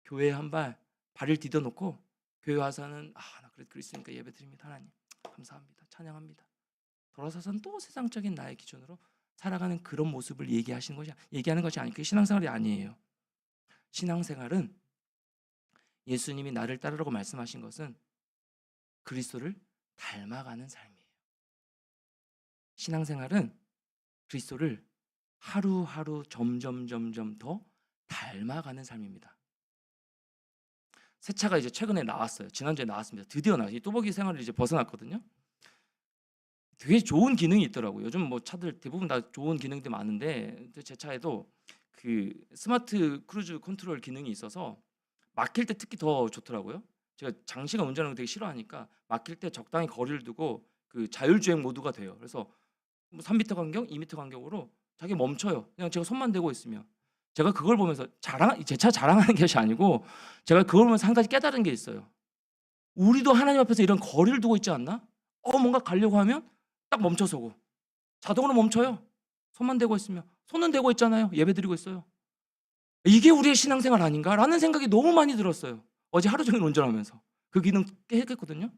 교회에 한 발, 발을 디뎌놓고 교회 와서는 나 그래도 그리스도니까 예배드립니다. 하나님 감사합니다. 찬양합니다. 돌아서서는 또 세상적인 나의 기준으로 살아가는 그런 모습을 얘기하는 것이 아니, 그게 신앙생활이 아니에요. 신앙생활은 예수님이 나를 따르라고 말씀하신 것은 그리스도를 닮아가는 삶이에요. 신앙생활은 그리스도를 하루하루 점점 더 닮아가는 삶입니다. 새 차가 이제 최근에 나왔어요. 지난주에 나왔습니다. 드디어 나왔어요. 뚜벅이 생활을 이제 벗어났거든요. 되게 좋은 기능이 있더라고요. 요즘 뭐 차들 대부분 다 좋은 기능들이 많은데 제 차에도 그 스마트 크루즈 컨트롤 기능이 있어서 막힐 때 특히 더 좋더라고요. 제가 장시간 운전하는 거 되게 싫어하니까 막힐 때 적당히 거리를 두고 그 자율주행 모드가 돼요. 그래서 뭐 3m 간격, 2m 간격으로 자기 멈춰요. 그냥 제가 손만 대고 있으면. 제가 그걸 보면서 제 차 자랑하는 것이 아니고 제가 그걸 보면서 한 가지 깨달은 게 있어요. 우리도 하나님 앞에서 이런 거리를 두고 있지 않나? 뭔가 가려고 하면 딱 멈춰서고 자동으로 멈춰요. 손만 대고 있으면. 손은 대고 있잖아요. 예배드리고 있어요. 이게 우리의 신앙생활 아닌가라는 생각이 너무 많이 들었어요. 어제 하루 종일 운전하면서 그 기능 했거든요.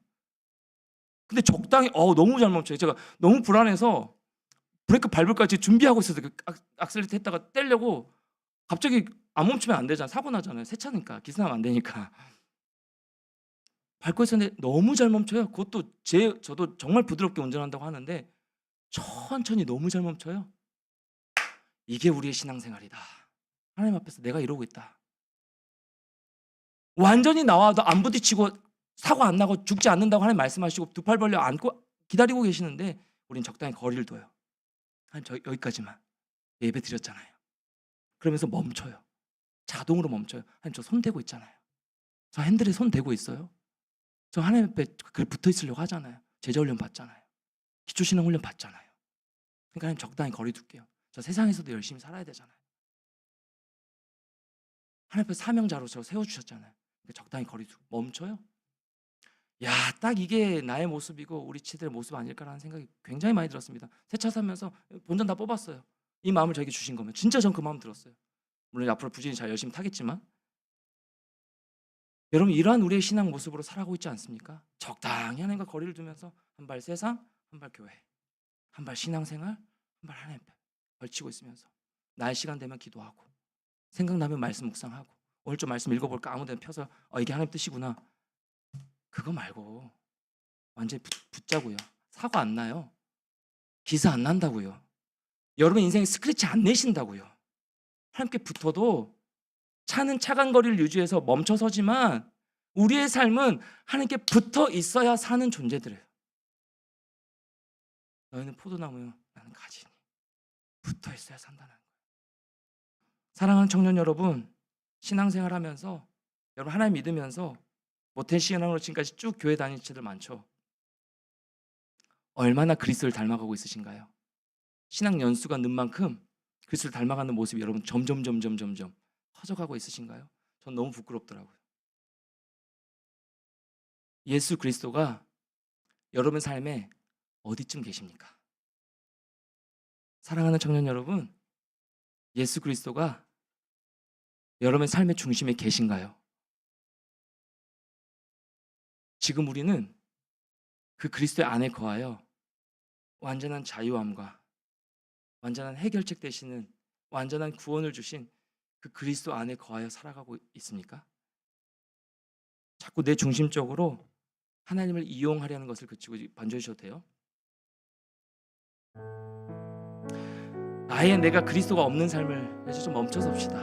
근데 적당히 너무 잘 멈춰요. 제가 너무 불안해서 브레이크 밟을까 준비하고 있었어요. 그 악셀레이터 했다가 떼려고 갑자기 안 멈추면 안 되잖아. 사고 나잖아요. 새 차니까 기스나면 안 되니까. 밟고 있었는데 너무 잘 멈춰요. 그것도 저도 정말 부드럽게 운전한다고 하는데 천천히 너무 잘 멈춰요. 이게 우리의 신앙생활이다. 하나님 앞에서 내가 이러고 있다. 완전히 나와도 안 부딪히고 사고 안 나고 죽지 않는다고 하나님 말씀하시고 두 팔 벌려 안고 기다리고 계시는데 우린 적당히 거리를 둬요. 하나님 저 여기까지만 예배 드렸잖아요. 그러면서 멈춰요. 자동으로 멈춰요. 하나님 저 손 대고 있잖아요. 저 핸들에 손 대고 있어요. 저 하나님 앞에 붙어 있으려고 하잖아요. 제자 훈련 받잖아요. 기초신앙 훈련 받잖아요. 그러니까 하나님 적당히 거리 둘게요. 저 세상에서도 열심히 살아야 되잖아요. 하나님 앞에 사명자로 저 세워주셨잖아요. 그러니까 적당히 거리 두고 멈춰요. 야, 딱 이게 나의 모습이고 우리 치들의 모습 아닐까라는 생각이 굉장히 많이 들었습니다. 새 차 사면서 본전 다 뽑았어요. 이 마음을 저에게 주신 거면 진짜 전 그 마음 들었어요. 물론 앞으로 부진히 잘 열심히 타겠지만 여러분 이러한 우리의 신앙 모습으로 살아가고 있지 않습니까? 적당히 하나님과 거리를 두면서 한 발 세상, 한 발 교회, 한 발 신앙생활, 한 발 하나님 앞에 걸치고 있으면서 나의 시간 되면 기도하고 생각나면 말씀 묵상하고 오늘 좀 말씀 읽어볼까 아무 데나 펴서 이게 하나님 뜻이구나. 그거 말고 완전히 붙자고요. 사고 안 나요. 기사 안 난다고요. 여러분 인생에 스크래치 안 내신다고요. 하나님께 붙어도 차는 차간 거리를 유지해서 멈춰서지만 우리의 삶은 하나님께 붙어 있어야 사는 존재들이에요. 너희는 포도나무요, 나는 가지니. 붙어 있어야 산다는 거예요. 사랑하는 청년 여러분, 신앙생활 하면서 여러분 하나님 믿으면서 모태 신앙으로 지금까지 쭉 교회 다니는 친구들 많죠. 얼마나 그리스도를 닮아가고 있으신가요? 신앙 연수가 는 만큼 그리스도를 닮아가는 모습이 여러분 점점 커져가고 있으신가요? 전 너무 부끄럽더라고요. 예수 그리스도가 여러분 삶에 어디쯤 계십니까? 사랑하는 청년 여러분, 예수 그리스도가 여러분의 삶의 중심에 계신가요? 지금 우리는 그 그리스도의 안에 거하여 완전한 자유함과 완전한 해결책 되시는 완전한 구원을 주신 그 그리스도 안에 거하여 살아가고 있습니까? 자꾸 내 중심적으로 하나님을 이용하려는 것을 그치고 반주해 주셔도 돼요. 아예 내가 그리스도가 없는 삶을 이제 좀 멈춰서 봅시다.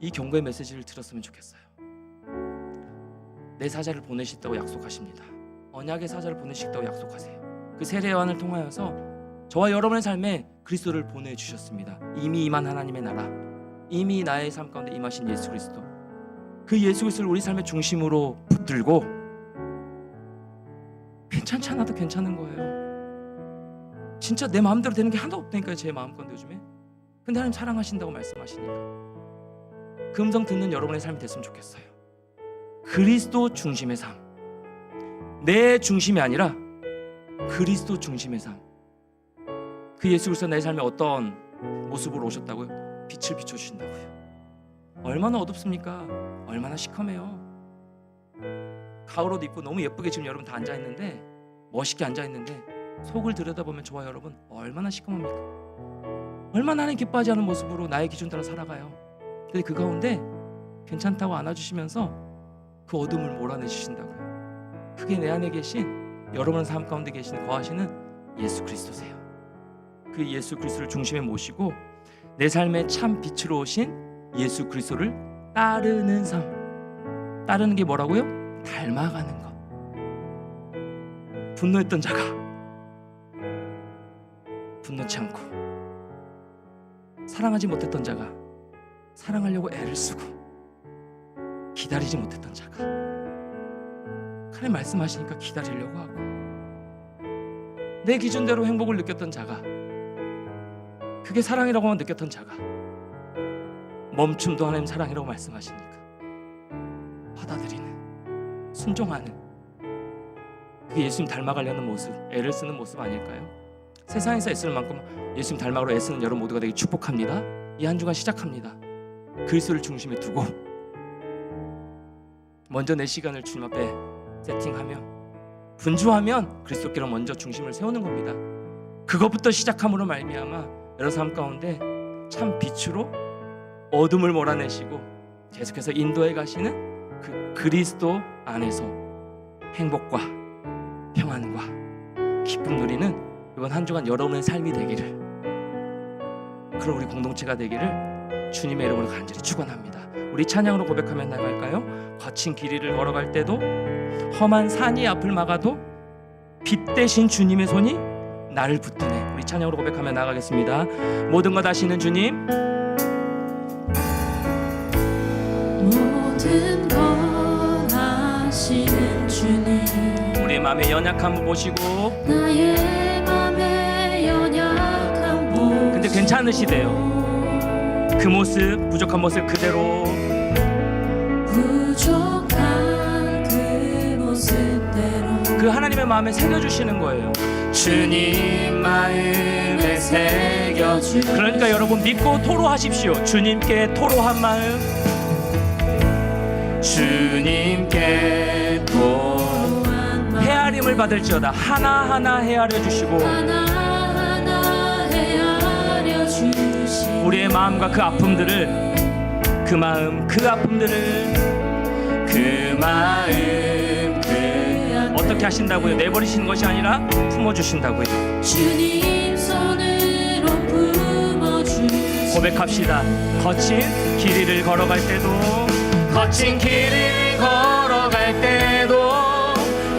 이 경고의 메시지를 들었으면 좋겠어요. 내 사자를 보내시겠다고 약속하십니다. 언약의 사자를 보내시겠다고 약속하세요. 그 세례 요한을 통하여서 저와 여러분의 삶에 그리스도를 보내주셨습니다. 이미 임한 하나님의 나라, 이미 나의 삶 가운데 임하신 예수 그리스도, 그 예수 그리스도를 우리 삶의 중심으로 붙들고 괜찮지 않아도 괜찮은 거예요. 진짜 내 마음대로 되는 게 하나도 없다니까요. 제 마음 건데 요즘에. 근데 하나님 사랑하신다고 말씀하시니까 그 음성 듣는 여러분의 삶이 됐으면 좋겠어요. 그리스도 중심의 삶, 내 중심이 아니라 그리스도 중심의 삶. 그 예수 그리스도 내 삶에 어떤 모습으로 오셨다고요? 빛을 비춰주신다고요. 얼마나 어둡습니까? 얼마나 시커매요. 가을 옷 입고 너무 예쁘게 지금 여러분 다 앉아있는데, 멋있게 앉아있는데 속을 들여다보면 저와 여러분 얼마나 시커멉니까? 얼마나 하나님 기뻐하지 않은 모습으로 나의 기준 따라 살아가요. 근데 그 가운데 괜찮다고 안아주시면서 그 어둠을 몰아내주신다고요. 그게 내 안에 계신 여러분의 삶 가운데 계신 거하시는 예수 그리스도세요. 그 예수 그리스도를 중심에 모시고 내 삶의 참 빛으로 오신 예수 그리스도를 따르는 삶. 따르는 게 뭐라고요? 닮아가는 것. 분노했던 자가 분노치 않고, 사랑하지 못했던 자가 사랑하려고 애를 쓰고, 기다리지 못했던 자가 하나님 말씀하시니까 기다리려고 하고, 내 기준대로 행복을 느꼈던 자가, 그게 사랑이라고만 느꼈던 자가 멈춤도 하나님 사랑이라고 말씀하시니까 받아들이는, 순종하는, 그게 예수님 닮아가려는 모습, 애를 쓰는 모습 아닐까요? 세상에서 애쓰는 만큼 예수님 닮아가려 애쓰는 여러분 모두가 되게 축복합니다. 이 한 주간 시작합니다. 그리스도를 중심에 두고 먼저 내 시간을 주님 앞에 세팅하며 분주하면 그리스도께로 먼저 중심을 세우는 겁니다. 그것부터 시작함으로 말미암아 여러 삶 가운데 참 빛으로 어둠을 몰아내시고 계속해서 인도해 가시는 그 그리스도 안에서 행복과 평안과 기쁨 누리는 이번 한 주간 여러분의 삶이 되기를, 그런 우리 공동체가 되기를 주님의 이름으로 간절히 축원합니다. 우리 찬양으로 고백하며 나갈까요? 거친 길 위를 걸어갈 때도, 험한 산이 앞을 막아도 빛 대신 주님의 손이 나를 붙드네. 우리 찬양으로 고백하며 나가겠습니다. 모든 것 아시는 주님, 모든 것 아시는 주님, 우리의 마음의 연약함을 보시고, 나의 맘의 연약함 보시고, 근데 괜찮으시대요. 그 모습, 부족한 모습 그대로, 부족한 그 모습대로 그 하나님의 마음에 새겨주시는 거예요. 주님 마음에 새겨주. 그러니까 여러분 믿고 토로하십시오. 주님께 토로한 마음, 주님께 헤아림을 받을지어다. 하나하나 헤아려 주시고, 하나하나 헤아려 주시고, 우리의 마음과 그 아픔들을, 그 마음, 그 아픔들을, 그 마음, 그 어떻게 하신다고요? 내버리시는 것이 아니라 품어주신다고요. 주님 손으로 품어주시고, 고백합시다. 거친 길 위를 걸어갈 때도, 거친 길 위를 걸어갈 때도,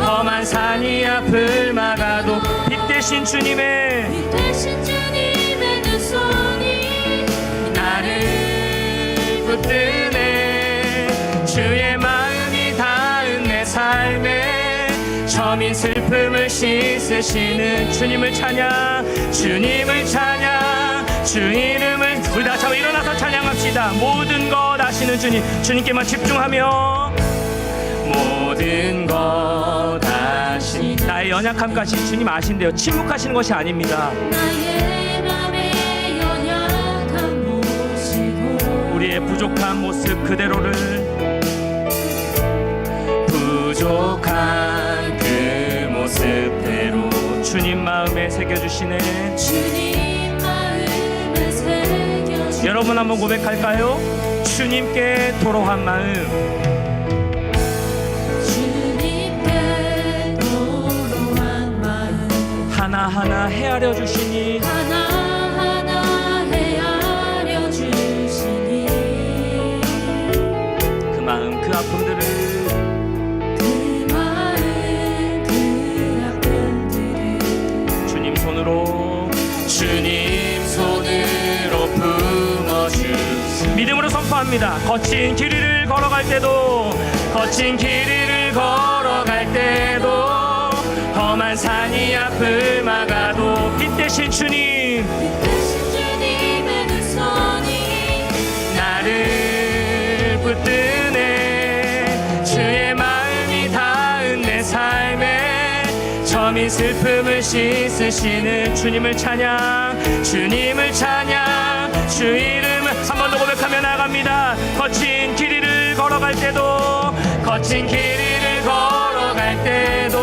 험한 산이 앞을 막아도 빛 대신 주님의, 빛 대신 주님의 두 손이 나를 붙드네. 주의 마음이 닿은 내 삶에 저민 슬픔을 씻으시는 주님을 찬양, 주님을 찬양, 주 이름을. 우리 다 잡아 일어나서 찬양합시다. 모든 것 아시는 주님, 주님께만 집중하며 모든 것 아시. 나의 연약함까지 주님 아신대요. 침묵하시는 것이 아닙니다. 나의 맘의 연약함 보시고, 우리의 부족한 모습 그대로를, 부족한 그 모습대로 주님 마음에 새겨주시네. 주님 마음에 새겨주시고, 여러분 한번 고백할까요? 주님께 토로한 마음, 주님께 토로한 마음, 하나하나 헤아려 주시니, 하나하나 헤아려 주시니, 그 마음, 그 아픔들을, 그 마음, 그 아픔들을 주님 손으로, 주님 손으로 품어주시. 믿음으로 선포합니다. 거친 길 위를 걸어갈 때도, 거친 길 위를 걸어갈 때도, 험한 산이 앞을 막아도 빛 대신 주님, 빛 대신 주님의 두 손이 나를 붙드네. 주의 마음이 닿은 내 삶에 저민 슬픔을 씻으시는 주님을 찬양, 주님을 찬양, 주 이름을. 한 번 더 고백하며 나갑니다. 거친 길 위를 걸어갈 때도, 거친 길 위를 걸어갈 때도,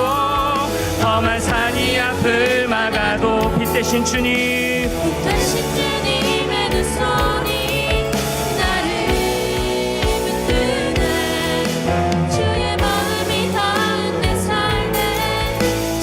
험한 산이 앞을 막아도 빛 대신 주님, 빛 대신 주님의 두 손이 나를 붙드네. 주의 마음이 닿은 내 삶에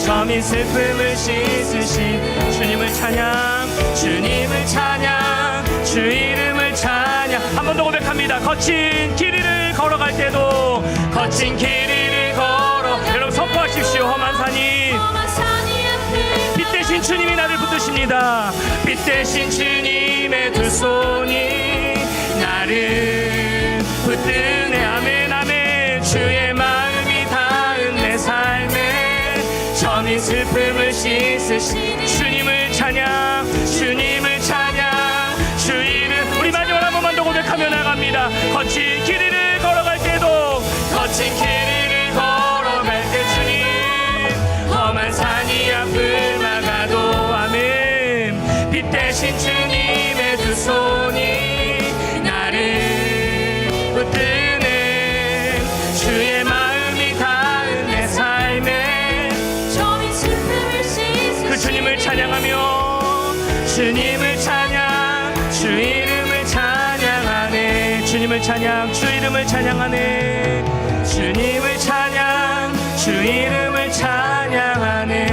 저민 슬픔을 씻으신 주님을 찬양, 주님을 찬양, 주 이름을 찬양. 한 번 더 고백합니다. 거친 길 위를 걸어갈 때도, 거친 길 위를 걸어. 여러분 선포하십시오. 험한 산이 험한 산이 앞을 빛 대신 대신 주님이 나를 붙드십니다. 빛 대신 주님의 두 손이 나를 붙드네. 아멘 아멘. 주의 마음이 닿은 내 삶에 저민 슬픔을 씻으시니 주님을 찬양, 주님을 찬양, 주 이름. 우리 마지막으로 한 번만 더 고백하며 나갑니다. 거친 길이를 걸어갈 때도, 거친 길이를 걸어갈 때 주님, 험한 산이 앞을 막아도 아멘. 빛 대신 주님의 두 손이 나를 붙드네. 주의 마음이 닿은 내 삶에 저민 슬픔을 씻으시니 그 주님을 찬양하며 주님을 찬양, 주 이름을 찬양하네. 주님을 찬양, 주 이름을 찬양하네. 주님을 찬양, 주 이름을 찬양하네.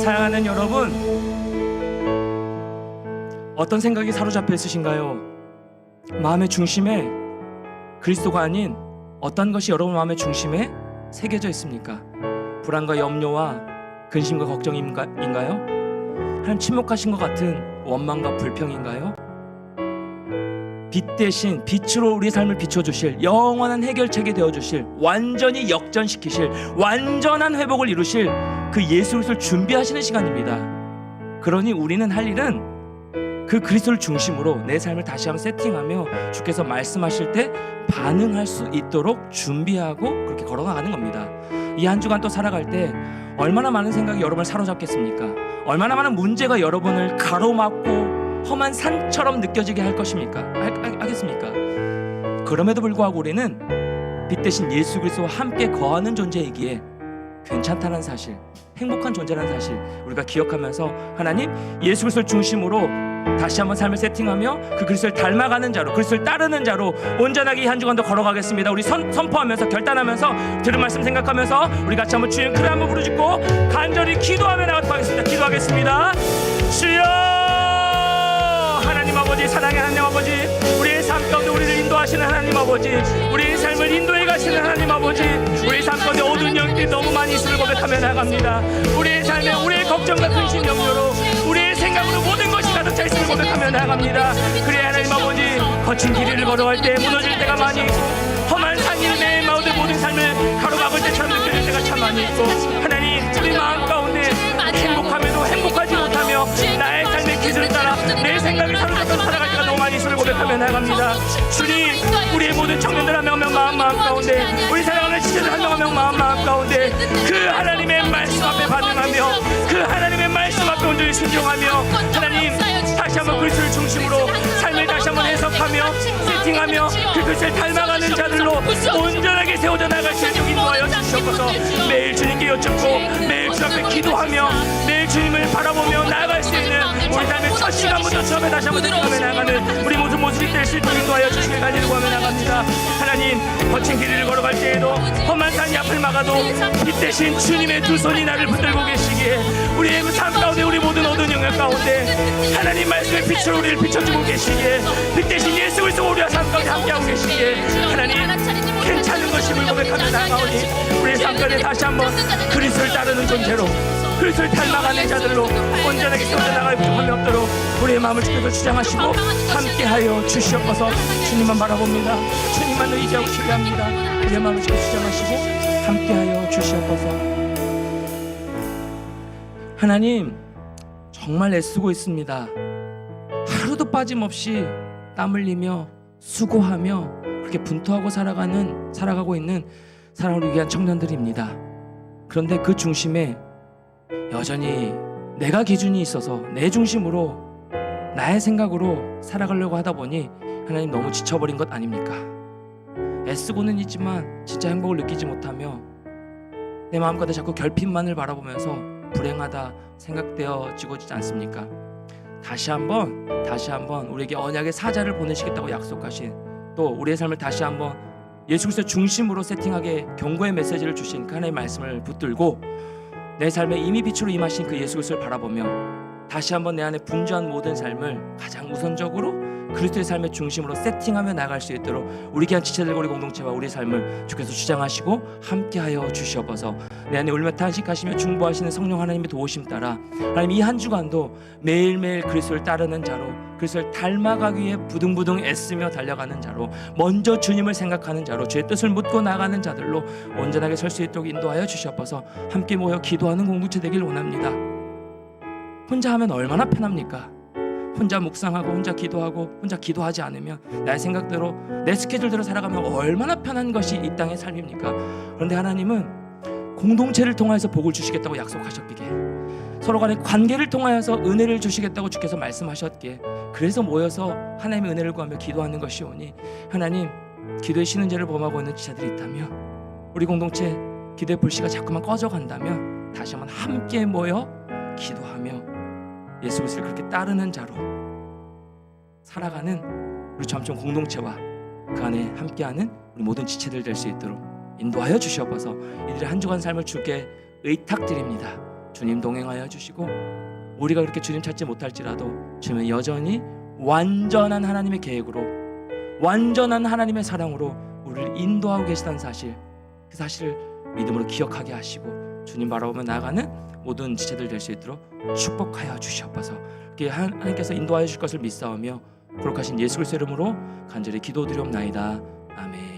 사랑하는 여러분, 어떤 생각이 사로잡혀 있으신가요? 마음의 중심에 그리스도가 아닌 어떤 것이 여러분 마음의 중심에 새겨져 있습니까? 불안과 염려와 근심과 걱정인가요? 하나님 침묵하신 것 같은 원망과 불평인가요? 빛 대신 빛으로 우리 삶을 비춰주실, 영원한 해결책이 되어주실, 완전히 역전시키실, 완전한 회복을 이루실 그 예수 그리스도를 준비하시는 시간입니다. 그러니 우리는 할 일은 그 그리스도를 중심으로 내 삶을 다시 한번 세팅하며 주께서 말씀하실 때 반응할 수 있도록 준비하고 그렇게 걸어가는 겁니다. 이 한 주간 또 살아갈 때 얼마나 많은 생각이 여러분을 사로잡겠습니까? 얼마나 많은 문제가 여러분을 가로막고 험한 산처럼 느껴지게 할 것입니까? 하겠습니까? 그럼에도 불구하고 우리는 빛 대신 예수 그리스도와 함께 거하는 존재이기에 괜찮다는 사실, 행복한 존재라는 사실 우리가 기억하면서 하나님 예수 그리스도를 중심으로 다시 한번 삶을 세팅하며 그 그리스도를 닮아가는 자로, 그리스도를 따르는 자로 온전하게 이 한 주간도 걸어가겠습니다. 우리 선포하면서 결단하면서 들은 말씀 생각하면서 우리 같이 한번 주님 크게 한번 부르짖고 간절히 기도하며 나가도록 하겠습니다. 기도하겠습니다. 주여 하나님 아버지, 사랑의 하나님 아버지, 우리의 삶 가운데 우리를 인도하시는 하나님 아버지, 우리의 삶을 인도해 가시는 하나님 아버지, 우리의 삶 가운데 어두운 영들이 너무 많이 있음을 고백하며 나갑니다. 우리의 삶에 우리의 걱정과 근심 염려로 우리의 생각으로 모든 것이 가득 차 있음을 고백하며 나갑니다. 그래 하나님 아버지, 거친 길이를 걸어갈 때 무너질 때가 많이 있고 험한 산이 내 마음의 모든 삶을 가로막을 때처럼 느껴질 때가 참 많이 있고 하나님 우리 마음 가운데 행복하면도 행복하지 못하며 나의 삶의 기술을 따라 내 생각이 사로잡혀 살아갈 때가 너무 많이 있음을 고백하며 나갑니다. 주님, 우리의 모든 청년들 한 명 한 명 마음 가운데, 우리 사랑하는 지체들 한 명 한 명 마음 가운데 그 하나님의 말씀 앞에 반응하며 그 하나님의 말씀 앞에 온전히 순종하며 하나님 다시 한번 그리스도를 중심으로 삶을 다시 한번 해석하며 세팅하며 그 그리스도를 닮아가는 자들로 온전하게 세워져 나갈 수 있도록 인도하여 주시옵소서. 매일 주님께 여쭙고 매일 주 앞에 기도하며 매일 주님을 바라보며 나아갈 수 있는 우리 삶의 첫 시간부터 처음에 다시 한번 세팅하며 나가는 우리 모든 모습이 될 수 있도록 인도하여 주시길 간절히 구하며 나갑니다. 하나님, 거친 길이를 걸어갈 때에도 험한 산이 앞을 막아도 빛 대신 주님의 두 손이 나를 붙들고 계시기에 우리의 삶 가운데 우리 모든 어두운 영역 가운데 하나님 말씀의 빛으로 우리를 비춰주고 계시기에 빛 대신 예수 그리스도 우리와 삶 가운데 함께하고 계시기에 하나님 괜찮은 것임을 고백하며 나아가오니 우리의 삶 가운데 다시 한번 그리스도를 따르는 존재로 그리스도를 닮아가는 자들로 온전하게 세워져 나갈 부족함이 없도록 우리의 마음을 주께서 주장하시고 함께하여 주시옵소서. 주님만 바라봅니다. 주님만 의지하고 신뢰합니다. 우리의 마음을 주께서 주장하시고 함께하여 주시옵소서. 하나님 정말 애쓰고 있습니다. 하루도 빠짐없이 땀 흘리며 수고하며 그렇게 분투하고 살아가고 있는 사랑을 위한 청년들입니다. 그런데 그 중심에 여전히 내가 기준이 있어서 내 중심으로 나의 생각으로 살아가려고 하다 보니 하나님 너무 지쳐버린 것 아닙니까? 애쓰고는 있지만 진짜 행복을 느끼지 못하며 내 마음 가운데 자꾸 결핍만을 바라보면서 불행하다 생각되어지고 있지 않습니까? 다시 한번 우리에게 언약의 사자를 보내시겠다고 약속하신, 또 우리의 삶을 다시 한번 예수 그리스도 중심으로 세팅하게 경고의 메시지를 주신 그 하나님의 말씀을 붙들고 내 삶에 이미 빛으로 임하신 그 예수 그리스도를 바라보며 다시 한번 내 안에 분주한 모든 삶을 가장 우선적으로 그리스도의 삶의 중심으로 세팅하며 나갈 수 있도록 우리 귀한 지체들과 우리 공동체와 우리 삶을 주께서 주장하시고 함께하여 주시옵소서. 내 안에 울며 탄식하시며 중보하시는 성령 하나님의 도우심 따라 하나님 이 한 주간도 매일매일 그리스도를 따르는 자로, 그리스도를 닮아가기 위해 부둥부둥 애쓰며 달려가는 자로, 먼저 주님을 생각하는 자로, 주의 뜻을 묻고 나가는 자들로 온전하게 설 수 있도록 인도하여 주시옵소서. 함께 모여 기도하는 공동체 되길 원합니다. 혼자 하면 얼마나 편합니까? 혼자 묵상하고 혼자 기도하고 혼자 기도하지 않으면 나의 생각대로 내 스케줄대로 살아가면 얼마나 편한 것이 이 땅의 삶입니까? 그런데 하나님은 공동체를 통해서 복을 주시겠다고 약속하셨기에, 서로 간의 관계를 통하여서 은혜를 주시겠다고 주께서 말씀하셨기에, 그래서 모여서 하나님의 은혜를 구하며 기도하는 것이오니, 하나님 기도의 쉬는 죄를 범하고 있는 지체들이 있다면, 우리 공동체 기도의 불씨가 자꾸만 꺼져간다면 다시 한번 함께 모여 기도하며 예수 그리스도를 그렇게 따르는 자로 살아가는 우리 점점 공동체와 그 안에 함께하는 우리 모든 지체들 될 수 있도록 인도하여 주시옵소서. 이들의 한 주간 삶을 주께 의탁드립니다. 주님 동행하여 주시고, 우리가 그렇게 주님 찾지 못할지라도 주님은 여전히 완전한 하나님의 계획으로, 완전한 하나님의 사랑으로 우리를 인도하고 계시다는 사실, 그 사실을 믿음으로 기억하게 하시고 주님 바라보며 나아가는 모든 지체들 될 수 있도록 축복하여 주시옵소서. 이렇게 하나님께서 인도하여 주실 것을 믿사오며 거룩하신 예수 그리스도의 이름으로 간절히 기도드리옵나이다. 아멘.